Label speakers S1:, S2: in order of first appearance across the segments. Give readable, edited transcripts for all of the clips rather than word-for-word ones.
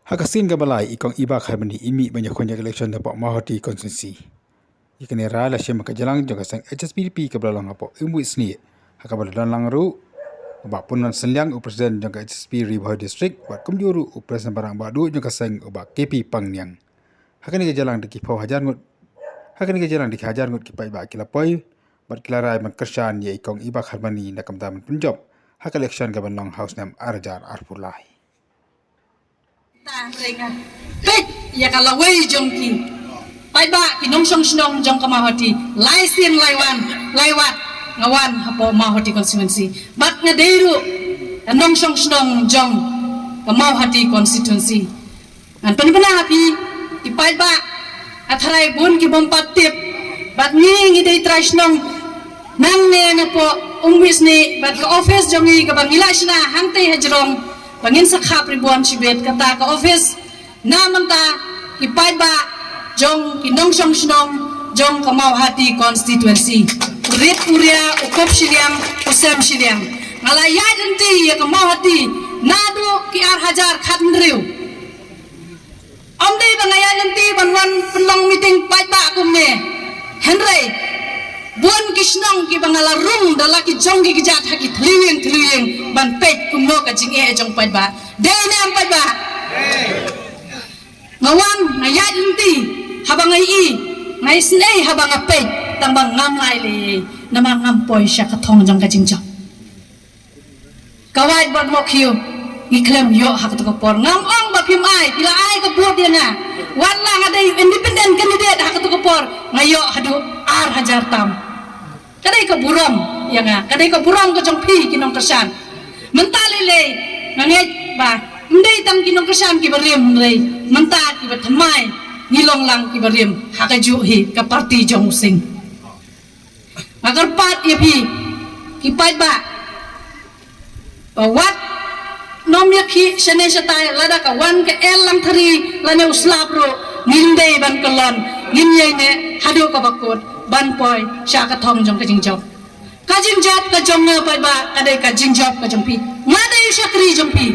S1: Hakasin gabalai ikong iba karbani imi banyak konjak election dapat mahoti konstitusi. Ikani rala syem kajalang jangka sang HSPDP kebelalong apo imu isni. Hakabala dan langru ubak punan senliang presiden jangka HSP Ribah District buat kumjuru presiden barang badu jangka sang ubak KP Pangniang. Hakani kajalang diki pau hajar ngut. Hakani kajalang diki hajar ngut kipai ba kilapoi buat kilarai man kersan ye ikong iba karbani nakam taman Punjab. Hak election gabalong house nam Arjar Arpulai.
S2: Pek ya kalau wei jongki pai ba ki nong song snong jong ka mahoti lai sin laiwat ngawan hapo mahoti constituency bat ngadeiru nong song snong jong ka mahoti constituency an penpena hapi ki pai ba atharai bun ki bompat tip bat ni dei trai snong nang ne na po umbis ni bat ka office jongi ka bangila sina hangte hajrong bangin sakha pribuan sibet kata ka office namanta ipai ba jong kinong song snong jong kamau hati constituency rit uria ukop siliang usam siliang ngalaya denti ya kamau hati nadu ki ar hajar khatnriu omdei bangaya denti banwan penlong meeting pai ba kumne henry buan kisnong ki bangala rum dalaki jonggi ki jat haki tliwing ban pet kumno ka jing e jong pai ba de nam pai ba ngawan ngayat inti habang ai ngai snei habang apet tambang ngam lai le namang ngam poi sya ka thong jong ka jing jong kawai ban mo khiu iklem yo hak to ko por ngam ong ba phim ai pila ai ka buat dia na wan lang adai independent candidate hak to ko por ngayo hadu ar hajar tam kadai ka buram ya nga kadai ka buram ka jong phi kinong kersan mentali le nganget ba ndai tang kinong kersan ki barim le menta ki batmai ngilong lang ki barim hakaju hi ka parti jong sing agar pat ye phi ki pai ba wat nom yakhi shane shatai lada ka wan ka elang thari lane uslapro nindei ban kalon ninyai ne hadu ka bakut ban poi sha ka thong jong ka jing job ka jong ne pai ba kadai ka jing job ka jong pi ngadai shakri jong pi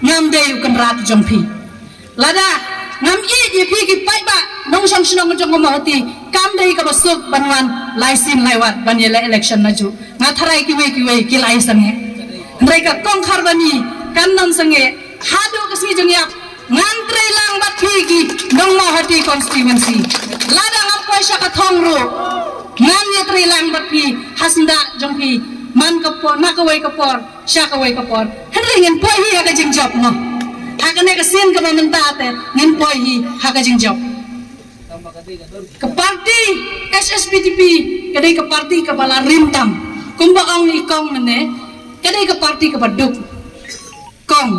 S2: ngam dei kan rat jong pi lada ngam i ye pi ki pai ba nong sang snong jong ko mahati kam dei ka basuk banwan laisin laiwat ban ye election na ju nga tharai ki we ki lai sange ndai ka kong kharbani kan non sange hadu ka si jong yap ngantre lang bat pi ki nong mahati constituency lada ngam poi sha ka thong ro ngan ye tri lang bat pi hasnda jong pi man ka por na ka wei ka por sha ka wei ka por henry ngin poi hi ka jing job no hakane ka sin ka mamenta te ngin poi hi ha ka jing job ka parti SSPDP kadai ka parti ka bala rimtam kumba ong ikong ne kadai ka parti ka baduk kong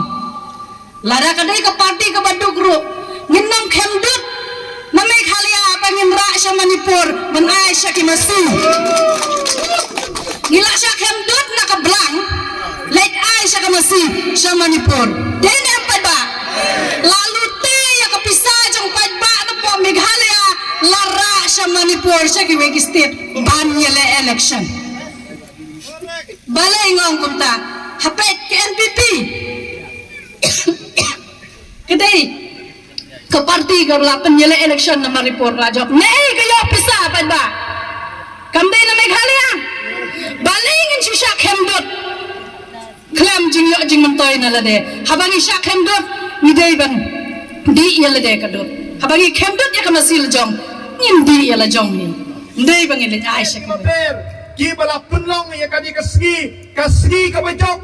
S2: lada kadai ka parti ka baduk ro ngin nam khemdut namai khalia pangin ra sha Manipur man ai sha ki masu ngila sha khemdut na ka blang like ai sha ka masu sha Manipur dene ampai ba lalu te ya ka pisa jong pai ba na po Meghalaya la ra sha Manipur sha ki wegi state ban yele election balai ngong kumta hapet ke NPP kedai ke parti ke lapan yele election na Manipur rajok nei kayo pisa pai ba kamdei na Meghalaya balingin si syak hemdut klam jing yo jing mentoy na lade habangi syak hemdut ngidei ban di ya lade kadut habangi hemdut ya kamasil jong ngindi ya la jong ni ndei bangin le ai syak
S3: ki bala punlong ya kadi kasgi ka bajok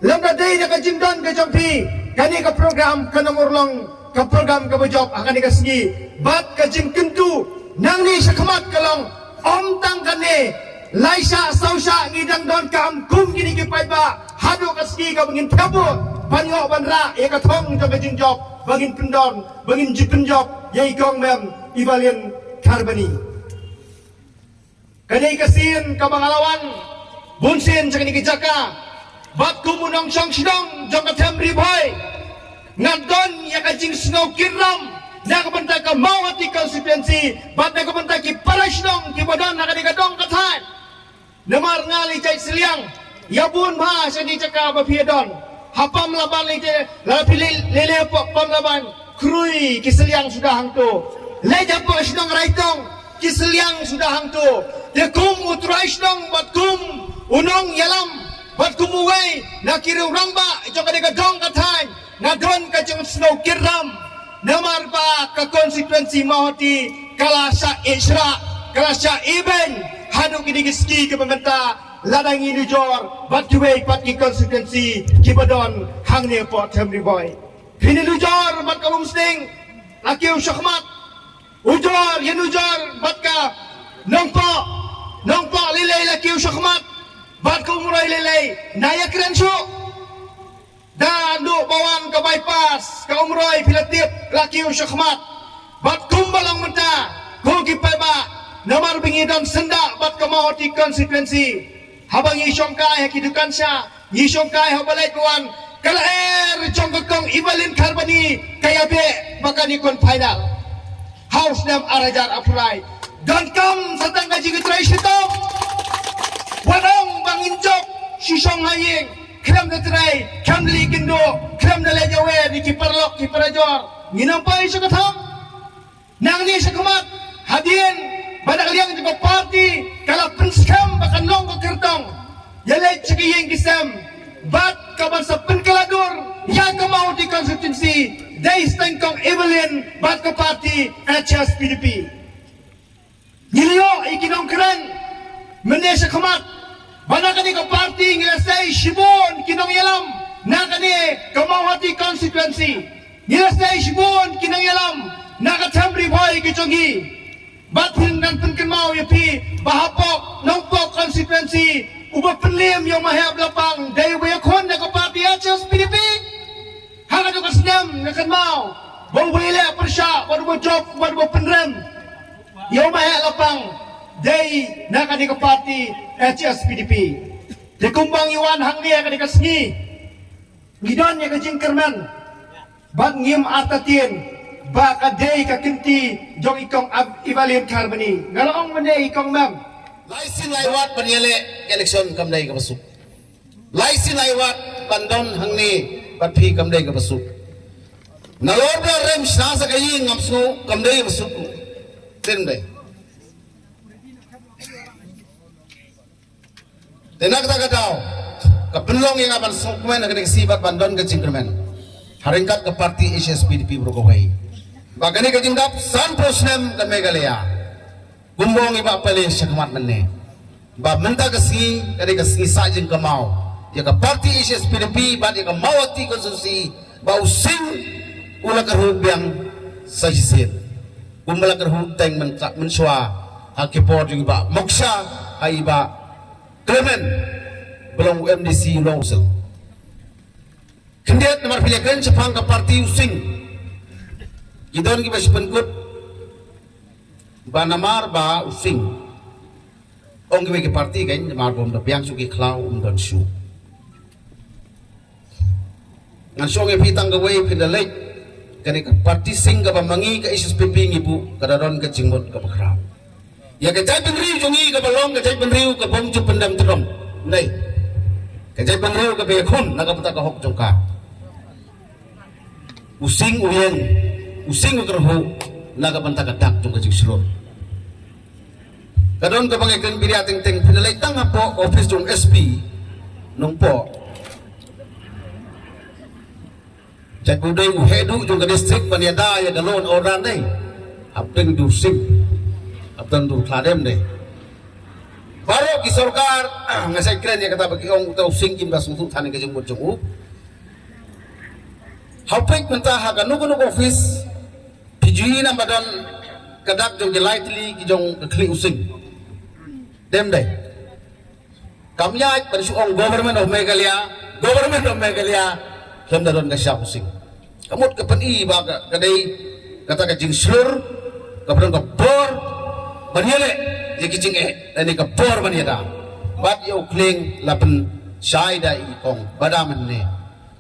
S3: lamda dei na ka jingdan ka jompi kani ka program ka nomorlong ka program ka bajok akan kasgi bat ka jing kentu nang ni sakhamat kalong om tang kane laisa sausa ngidang don kam kum gini ki pai ba hadu kasgi ka bangin thabu banyo banra e ka thong jo ka jing job bangin pendon bangin jipen job yai kong mem ibalien karbani kadai kasin kabangalawan bunsin sa kaniki jaka bat kumunong siyang sinong jong katem ribay ngadon ya kajing snow kinram nakabantay ka mawati constituency bat nakabantay ki parasinong ki badon nakadikadong kathan namar ngali jay siliang yabun ma sa di jaka bapiadon hapam laban lele pam laban krui kiseliang sudah hangtu leja po isnong raitong kiseliang sudah hangtu de kum utrai isnong bat kum unong yalam bat kumuway na kiriw ramba ito kadega dong kathan na don ka jong snow kiram namar pa ka konsekuensi mahoti kala sa isra kala sa iben hanu kidigiski ke pemerintah ladang ini jor bat kiway pat ki konsekuensi kibadon hangne po temri boy pini lujor bat ka mumsting lakiw syakmat ujor yan ujor bat ka nongpo lilay lakiw syakmat bat ka umuray lilay nayak rensyo dan do bawang ka bypass ka umroy pilatip lakiw syakmat bat kumbalang menta kugi peba namar bingidan senda bat ka mahoti konsekuensi habang isyong kaya kidukan siya isyong kaya habalay kuwan kalaer jongkong ibalin karbani kaya be baka ni kon final house nam arajar aprai dan kam satang gaji getrai sitom wadong bangin jok sisong haying krem getrai kamli kindo krem dale jawe di kiparlok kiparajor nginampai sa katham nang ni sa kumat hadien badak liang juga parti kala penskam bakan long ke kertong yalai cekiyeng kisam bat kaban sa penkaladur ya kamau di konstitusi day stengkong Evelyn bat ke parti HS PDP nilio ikinong keren menesha kamat banakani ke parti ngilasay shibon kinong yalam nakani kamau hati konstitusi ngilasay shibon kinong yalam nakatamri boy kichongi batin dan penkemau ya pi bahapok nongpok konstitusi ubah penlim yang mahab lapang dari wayakon na kapati HS PDP hanga juga senam nakan mau bau wile persya baru job baru penrem yang mahab lapang dari nakan di kapati HS PDP dikumbang iwan hang dia kan dikasngi ngidon ya kajing kerman bat ngim artatien baka day kakinti jong ikong ibalin karbani ngalaong mende ikong mam
S4: laisin laiwat panyele election kamdai ka pasuk laisin laiwat pandon hangni patpi kamdai ka pasuk nalorda rem shasa kayi ngamsu kamdai ka pasuk tendai tenak ta katao kapenlong yang aban sokmen agak sibat pandon ka cingkermen haringkat ke parti HS PDP brokowai bagani ka jingdap san prosnem ka megalaya gumbong iba pale syakmat menne ba menta kasi kadi kasi sajeng kamau ya ka parti HS PDP ba ya ka mawati konstitusi ba using ula karhubyang sajisir gumbala karhuteng menswa hakipor jing ba moksha ai ba Clement belum UMDC lawsul kendiat nomor pilihan sepang ka parti using gidon ki ba sipenkut banamar ba using ong giwe ke parti kan mar bom da piang suki klau dan shu ngan song e pitang gawe pindalek kani ka parti sing ga mangi ka isus piping ibu kadadon ka jingot ka bakra ya ka jai benri jongi ka balong ka jai benri ka bom ju pendam trom nei ka jai benri ka be khun na ka pata ka hok jongka using uyeng using uterhu naga banta kadak jong kajik slor kadon ka pangikan biria ting ting pinalay tang po office jong SP nung po chat budai uhedu jong ka district paniada ya galon oran dai apeng du sing apeng du thadem dai baru ki sarkar ngasai kren ya kata bagi ong tau sing kim das untuk thane ka jong jong hapek mentah ha kanu office Jui na badan kadak jong lightly ki jong kli using dem dai kamya pada suong government of Meghalaya kem daron ka siya using kamot ka pani ba kadai kata ka jing slur kapron ka bor banyele je ki jing ani ka bor banyada bat yo kling lapen sai dai kong badaman ne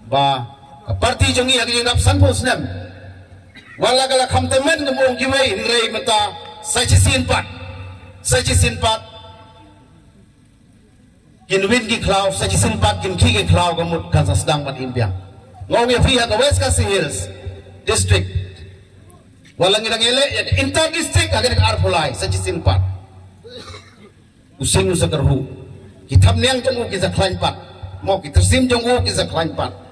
S4: ba parti jong i agi nap san posnem wala kala kamtemen mong giway nilay mata sa chisin pat kin win ki cloud sa jisin pat kin ki ki cloud gamut kan sa sedang pat impiang ngau ya fiha ka West Khasi Hills district walang irang ele inter district agak arpulai sa jisin pat using usa kerhu kitab niang jong ki sa klain pat mo ki tersim jong ki sa klain pat